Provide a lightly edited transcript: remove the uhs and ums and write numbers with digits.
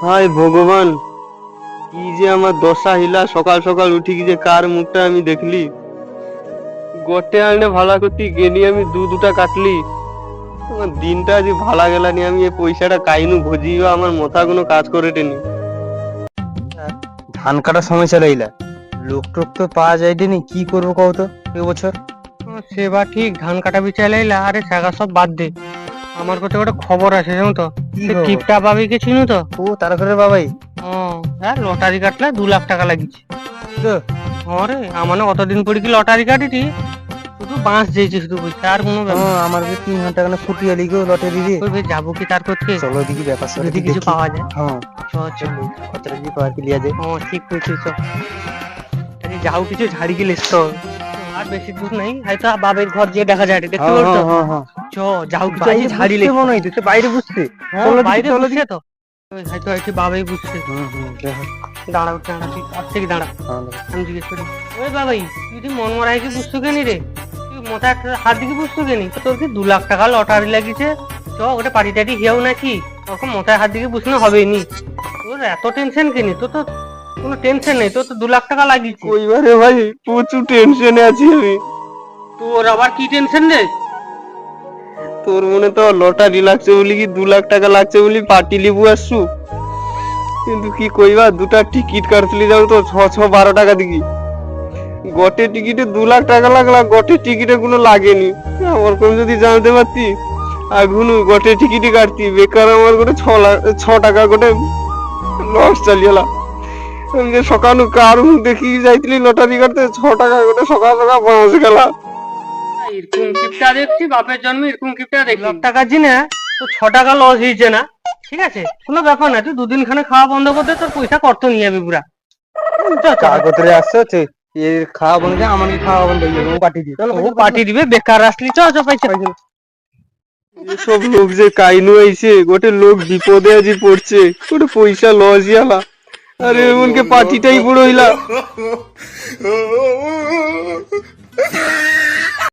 হায় ভগবান, কি যে আমার দশা হিলা। সকাল সকাল উঠি কি যে কার মুখটা আমি দেখলি। গোটে আনে ভাড়া করতে গেলি আমি দুটা কাটলি। আমার দিনটা আজ ভালা গেলানি। আমি এই পয়সাটা কাইনু ভজিও আমার মাথা কোনো কাজ করে টেনি। ধান কাটার সময় চলে এলা, লোক টোক তো পাওয়া যায়নি, কি করবো কও তো এবছর? সেবা ঠিক, ধান কাটা বিচাইলে আরে শাখা সব বাদ দে। আমার কাছে একটা খবর আছে জানো তো, কি সে খবর? কিপটা পাবি কে চিনো তো? ও তারা করে বাবাই হ্যাঁ, লটারি কাটলে 2 লাখ টাকা লাগিছে। তো রে আমার অতদিন পরে কি লটারি কাটিটি, শুধু বাঁশ দিয়েছি শুধু পয়সা, আর কোনো ব্যাপার না। আমার যে 3 ঘন্টা কেন ফুটি আলি গো লটারি দিয়ে। ওই ভাই যাবো কি তার করতে, চলো দেখি ব্যাপার যদি কিছু পাওয়া যায়। হ্যাঁ চ চ কতটা কি পাওয়ার কি লিয়া যায়। ঠিক কইছিস, চ তাহলে যাও কিছু ঝাড়ি গেলিস তো। আর বেশি দূর নাই, হয়তো বাবের ঘর যে দেখা যায় দেখতে বলতো। চ যাও কিছু আজকে ঝাড়ি লেস। মনে হইতেছে বাইরে বুঝতে। চলো বাইরে বুঝছে তো, ওই হয়তো হয়তো বাবাই বুঝছে। দেখো। দাঁড়াও দাঁড়া, তুই আর থেকে দাঁড়া, আমি জিজ্ঞেস করি। ওই বাবাই, তুই মন মরাই কি বুঝছো কেনি রে? তুই মোটা একটা হাত দিকে বুঝছো কেনি? তোর কি 2 লাখ টাকা লটারি লাগিছে? চ ওটা পার্টি টাটি হিয়াও নাকি, ওরকম মোটায় হাত দিকে বুঝলে হবেই নি। তোর এত টেনশন কেনি? তোর তো কোনো টেনশন নেই, তোর তো 2 লাখ টাকা লাগিছে। ওইবারে ভাই প্রচুর টেনশনে আছি আমি। তোর আবার কি টেনশন রে? তোর মনে তো লটারি লাগছে বলি কি 2 লাখ টাকা লাগছে বলি পার্টি লিবু আসছু। কিন্তু কি কইবা, দুটা টিকিট কাটলি যাও তো 612 টাকা দিকি। গোটে টিকিটে 2 লাখ টাকা লাগলা, গোটে টিকিটে কোনো লাগেনি। আমার কম যদি জানতে পারতি আগুনু গোটে টিকিটই কাটতি। বেকার আমার গোটে 6 টাকা গোটে লস চালিয়েলা। আমি যে সকাল কার মুখ দেখি যাইতিলি লটারি কাটতে, 6 টাকা গোটে সকাল সকাল বাঁশ গেলা। এরকম কিপটা দেখছি, বাপের জন্মে এরকম কিপটা দেখি। 1 লাখ টাকা জিনে তো 6 টাকা লস হয়েছে না, ঠিক আছে, কোনো ব্যাপার না। তুই 2 দিন খানে খাওয়া বন্ধ করতে, তোর পয়সা কত নিয়ে যাবি পুরা। কাগজে আসছে এর খাওয়া বন্ধ, আমার খাওয়া বন্ধ হয়ে যাবে, ও পাঠিয়ে দিই। ও পাঠিয়ে দিবে, বেকার আসলি। চ চ পয়সা। এসব লোক যে কাইনু আইছে, গোটে লোক বিপদে আজি পড়ছে, গোটে পয়সা লস ইয়ালা। আরে এমনকি পার্টিটাই বড় হইলা।